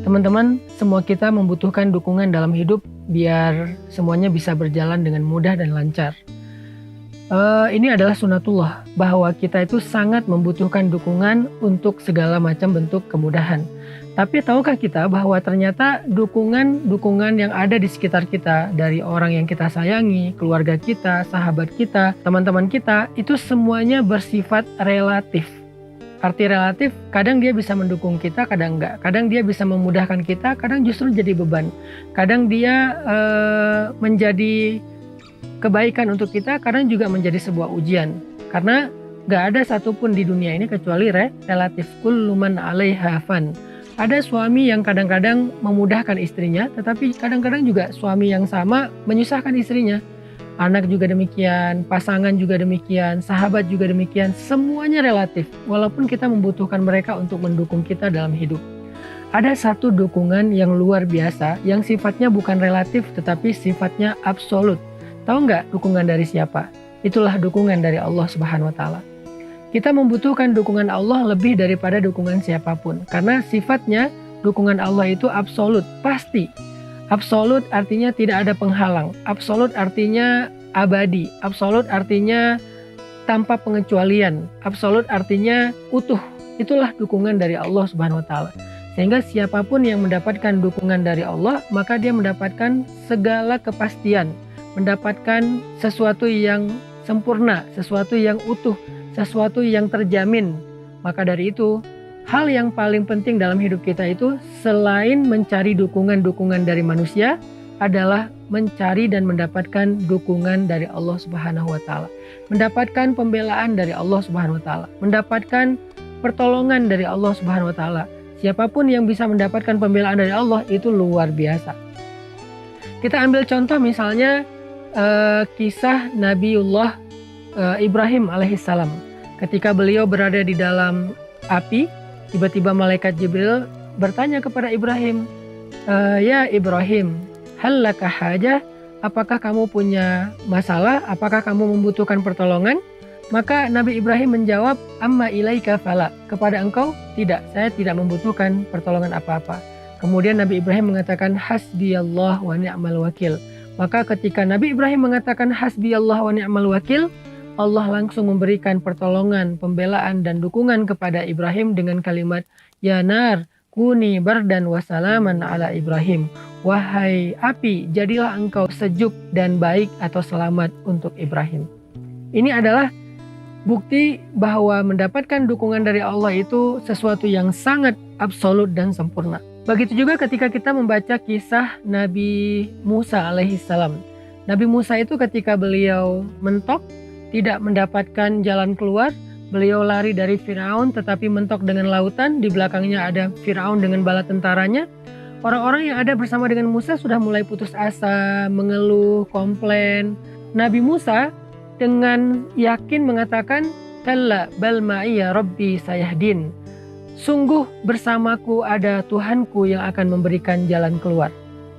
Teman-teman, semua kita membutuhkan dukungan dalam hidup biar semuanya bisa berjalan dengan mudah dan lancar. Ini adalah sunatullah, bahwa kita itu sangat membutuhkan dukungan untuk segala macam bentuk kemudahan. Tapi tahukah kita bahwa ternyata dukungan yang ada di sekitar kita, dari orang yang kita sayangi, keluarga kita, sahabat kita, teman-teman kita, itu semuanya bersifat relatif. Arti relatif, kadang dia bisa mendukung kita, kadang enggak. Kadang dia bisa memudahkan kita, kadang justru jadi beban. Kadang dia menjadi kebaikan untuk kita, kadang juga menjadi sebuah ujian. Karena gak ada satupun di dunia ini kecuali relatif. Kullu man 'alaiha fan. Ada suami yang kadang-kadang memudahkan istrinya, tetapi kadang-kadang juga suami yang sama menyusahkan istrinya. Anak juga demikian, pasangan juga demikian, sahabat juga demikian. Semuanya relatif, walaupun kita membutuhkan mereka untuk mendukung kita dalam hidup. Ada satu dukungan yang luar biasa, yang sifatnya bukan relatif, tetapi sifatnya absolut. Tahu nggak dukungan dari siapa? Itulah dukungan dari Allah Subhanahu wa Ta'ala. Kita membutuhkan dukungan Allah lebih daripada dukungan siapapun, karena sifatnya dukungan Allah itu absolut, pasti. Absolut artinya tidak ada penghalang, absolut artinya abadi, absolut artinya tanpa pengecualian, absolut artinya utuh. Itulah dukungan dari Allah Subhanahu wa Ta'ala. Sehingga siapapun yang mendapatkan dukungan dari Allah, maka dia mendapatkan segala kepastian, mendapatkan sesuatu yang sempurna, sesuatu yang utuh, sesuatu yang terjamin. Maka dari itu, hal yang paling penting dalam hidup kita itu selain mencari dukungan-dukungan dari manusia adalah mencari dan mendapatkan dukungan dari Allah Subhanahu wa Ta'ala. Mendapatkan pembelaan dari Allah Subhanahu wa Ta'ala, mendapatkan pertolongan dari Allah Subhanahu wa Ta'ala. Siapapun yang bisa mendapatkan pembelaan dari Allah itu luar biasa. Kita ambil contoh misalnya kisah Nabiullah Ibrahim alaihissalam. Ketika beliau berada di dalam api, tiba-tiba malaikat Jibril bertanya kepada Ibrahim, "Ya Ibrahim, hal laka hajah? Apakah kamu punya masalah? Apakah kamu membutuhkan pertolongan?" Maka Nabi Ibrahim menjawab, "Amma ilaika fala." Kepada engkau tidak, saya tidak membutuhkan pertolongan apa-apa. Kemudian Nabi Ibrahim mengatakan, "Hasbiyallah wa ni'mal wakil." Maka ketika Nabi Ibrahim mengatakan hasbiyallah wa ni'mal wakil, Allah langsung memberikan pertolongan, pembelaan dan dukungan kepada Ibrahim dengan kalimat, "Ya nar, kuni bardan wa salaman ala Ibrahim." Wahai api, jadilah engkau sejuk dan baik atau selamat untuk Ibrahim. Ini adalah bukti bahwa mendapatkan dukungan dari Allah itu sesuatu yang sangat absolut dan sempurna. Begitu juga ketika kita membaca kisah Nabi Musa alaihissalam. Nabi Musa itu ketika beliau mentok, tidak mendapatkan jalan keluar, beliau lari dari Firaun tetapi mentok dengan lautan, di belakangnya ada Firaun dengan bala tentaranya. Orang-orang yang ada bersama dengan Musa sudah mulai putus asa, mengeluh, komplain. Nabi Musa dengan yakin mengatakan, "Kalla bal ma'iya rabbi sayahdin." Sungguh bersamaku ada Tuhanku yang akan memberikan jalan keluar.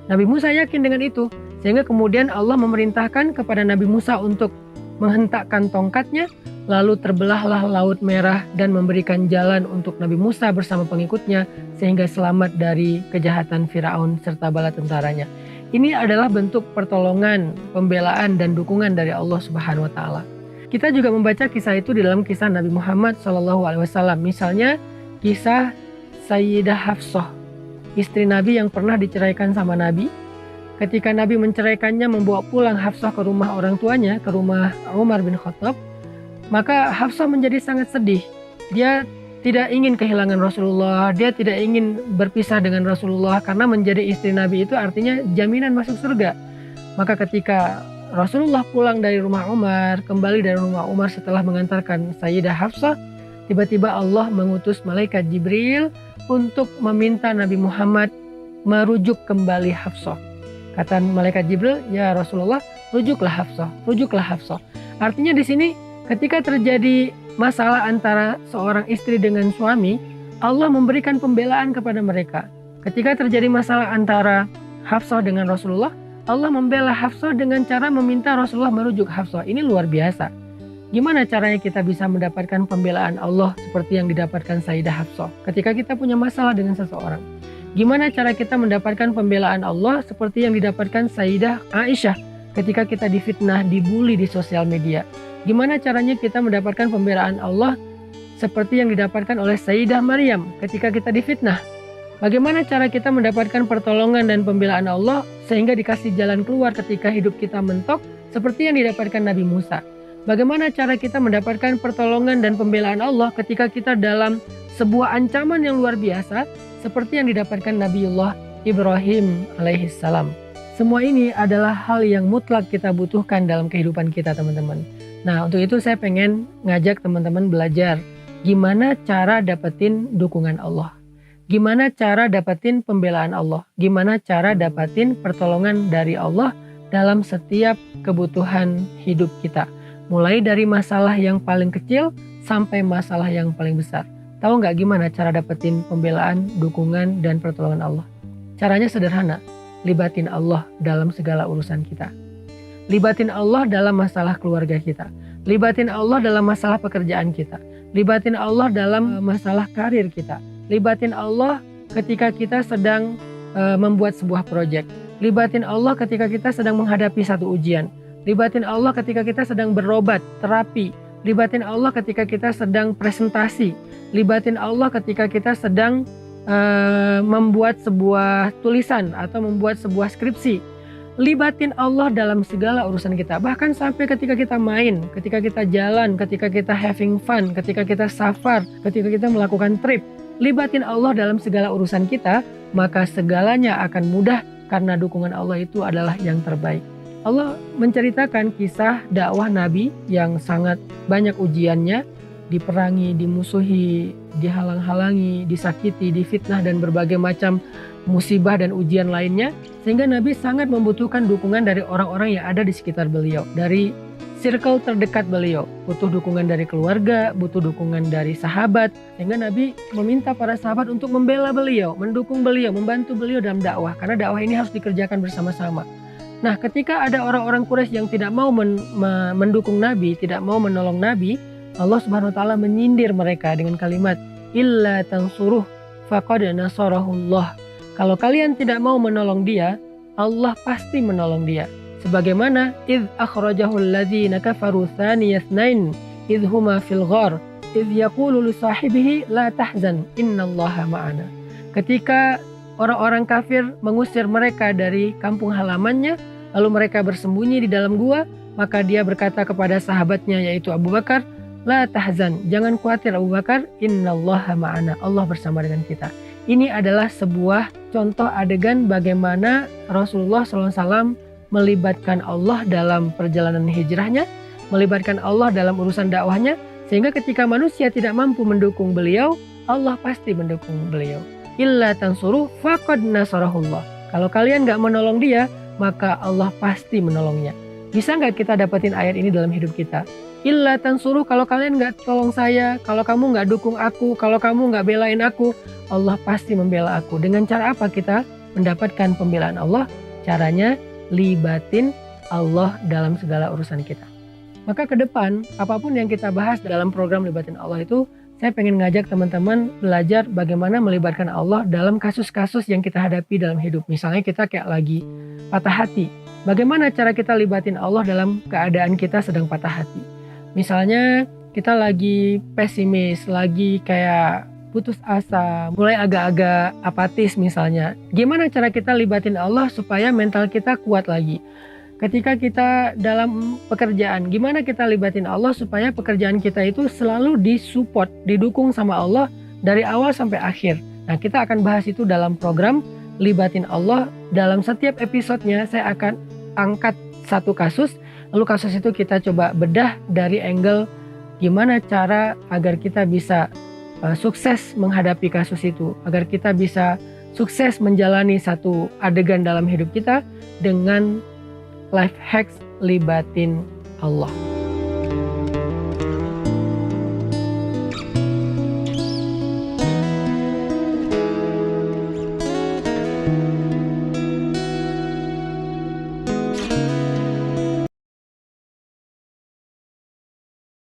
Nabi Musa yakin dengan itu, sehingga kemudian Allah memerintahkan kepada Nabi Musa untuk menghentakkan tongkatnya, lalu terbelahlah Laut Merah dan memberikan jalan untuk Nabi Musa bersama pengikutnya sehingga selamat dari kejahatan Firaun serta bala tentaranya. Ini adalah bentuk pertolongan, pembelaan dan dukungan dari Allah Subhanahu wa Ta'ala. Kita juga membaca kisah itu di dalam kisah Nabi Muhammad SAW. Misalnya kisah Sayyidah Hafsah, istri Nabi yang pernah diceraikan sama Nabi. Ketika Nabi menceraikannya, membawa pulang Hafsah ke rumah orang tuanya, ke rumah Umar bin Khattab, maka Hafsah menjadi sangat sedih. Dia tidak ingin kehilangan Rasulullah, dia tidak ingin berpisah dengan Rasulullah, karena menjadi istri Nabi itu artinya jaminan masuk surga. Maka ketika Rasulullah pulang dari rumah Umar, kembali dari rumah Umar setelah mengantarkan Sayyidah Hafsah, tiba-tiba Allah mengutus malaikat Jibril untuk meminta Nabi Muhammad merujuk kembali Hafsah. Kata malaikat Jibril, "Ya Rasulullah, rujuklah Hafsah, rujuklah Hafsah." Artinya di sini ketika terjadi masalah antara seorang istri dengan suami, Allah memberikan pembelaan kepada mereka. Ketika terjadi masalah antara Hafsah dengan Rasulullah, Allah membela Hafsah dengan cara meminta Rasulullah merujuk Hafsah. Ini luar biasa. Gimana caranya kita bisa mendapatkan pembelaan Allah seperti yang didapatkan Sayyidah Hafsah ketika kita punya masalah dengan seseorang? Gimana cara kita mendapatkan pembelaan Allah seperti yang didapatkan Sayyidah Aisyah ketika kita difitnah, dibully di sosial media? Gimana caranya kita mendapatkan pembelaan Allah seperti yang didapatkan oleh Sayyidah Maryam ketika kita difitnah? Bagaimana cara kita mendapatkan pertolongan dan pembelaan Allah sehingga dikasih jalan keluar ketika hidup kita mentok seperti yang didapatkan Nabi Musa? Bagaimana cara kita mendapatkan pertolongan dan pembelaan Allah ketika kita dalam sebuah ancaman yang luar biasa seperti yang didapatkan Nabiullah Ibrahim alaihissalam? Semua ini adalah hal yang mutlak kita butuhkan dalam kehidupan kita, teman-teman. Nah, untuk itu saya pengen ngajak teman-teman belajar gimana cara dapetin dukungan Allah. Gimana cara dapetin pembelaan Allah. Gimana cara dapetin pertolongan dari Allah dalam setiap kebutuhan hidup kita. Mulai dari masalah yang paling kecil sampai masalah yang paling besar. Tahu nggak gimana cara dapetin pembelaan, dukungan, dan pertolongan Allah? Caranya sederhana, libatin Allah dalam segala urusan kita. Libatin Allah dalam masalah keluarga kita. Libatin Allah dalam masalah pekerjaan kita. Libatin Allah dalam masalah karir kita. Libatin Allah ketika kita sedang membuat sebuah proyek. Libatin Allah ketika kita sedang menghadapi satu ujian. Libatin Allah ketika kita sedang berobat, terapi. Libatin Allah ketika kita sedang presentasi. Libatin Allah ketika kita sedang membuat sebuah tulisan atau membuat sebuah skripsi. Libatin Allah dalam segala urusan kita. Bahkan sampai ketika kita main, ketika kita jalan, ketika kita having fun, ketika kita safar, ketika kita melakukan trip. Libatin Allah dalam segala urusan kita, maka segalanya akan mudah karena dukungan Allah itu adalah yang terbaik. Allah menceritakan kisah dakwah Nabi yang sangat banyak ujiannya, diperangi, dimusuhi, dihalang-halangi, disakiti, difitnah, dan berbagai macam musibah dan ujian lainnya, sehingga Nabi sangat membutuhkan dukungan dari orang-orang yang ada di sekitar beliau, dari circle terdekat beliau. Butuh dukungan dari keluarga, butuh dukungan dari sahabat, sehingga Nabi meminta para sahabat untuk membela beliau, mendukung beliau, membantu beliau dalam dakwah, karena dakwah ini harus dikerjakan bersama-sama. Nah, ketika ada orang-orang Quraisy yang tidak mau mendukung Nabi, tidak mau menolong Nabi, Allah Subhanahu wa taala menyindir mereka dengan kalimat illa tansuruh faqad nasarahullah. Kalau kalian tidak mau menolong dia, Allah pasti menolong dia. Sebagaimana idz akhrajahul ladzina kafaru tsaniyasnain idz huma fil ghar idz yaqulu li sahibihi la tahzan innallaha ma'ana. Ketika orang-orang kafir mengusir mereka dari kampung halamannya, lalu mereka bersembunyi di dalam gua, maka dia berkata kepada sahabatnya yaitu Abu Bakar, la tahzan, jangan khawatir Abu Bakar, innallaha ma'ana, Allah bersama dengan kita. Ini adalah sebuah contoh adegan bagaimana Rasulullah SAW melibatkan Allah dalam perjalanan hijrahnya, melibatkan Allah dalam urusan dakwahnya, sehingga ketika manusia tidak mampu mendukung beliau, Allah pasti mendukung beliau. Illa tansuru faqad nasarahullah. Kalau kalian gak menolong dia, maka Allah pasti menolongnya. Bisa gak kita dapetin ayat ini dalam hidup kita? Illa tansuru, kalau kalian gak tolong saya, kalau kamu gak dukung aku, kalau kamu gak belain aku, Allah pasti membela aku. Dengan cara apa kita mendapatkan pembelaan Allah? Caranya libatin Allah dalam segala urusan kita. Maka ke depan, apapun yang kita bahas dalam program Libatin Allah itu, saya pengen ngajak teman-teman belajar bagaimana melibatkan Allah dalam kasus-kasus yang kita hadapi dalam hidup. Misalnya kita kayak lagi patah hati. Bagaimana cara kita libatin Allah dalam keadaan kita sedang patah hati? Misalnya kita lagi pesimis, lagi kayak putus asa, mulai agak-agak apatis misalnya. Gimana cara kita libatin Allah supaya mental kita kuat lagi? Ketika kita dalam pekerjaan, gimana kita libatin Allah supaya pekerjaan kita itu selalu disupport, didukung sama Allah dari awal sampai akhir. Nah, kita akan bahas itu dalam program Libatin Allah. Dalam setiap episodenya saya akan angkat satu kasus, lalu kasus itu kita coba bedah dari angle gimana cara agar kita bisa sukses menghadapi kasus itu, agar kita bisa sukses menjalani satu adegan dalam hidup kita dengan life hacks libatin Allah.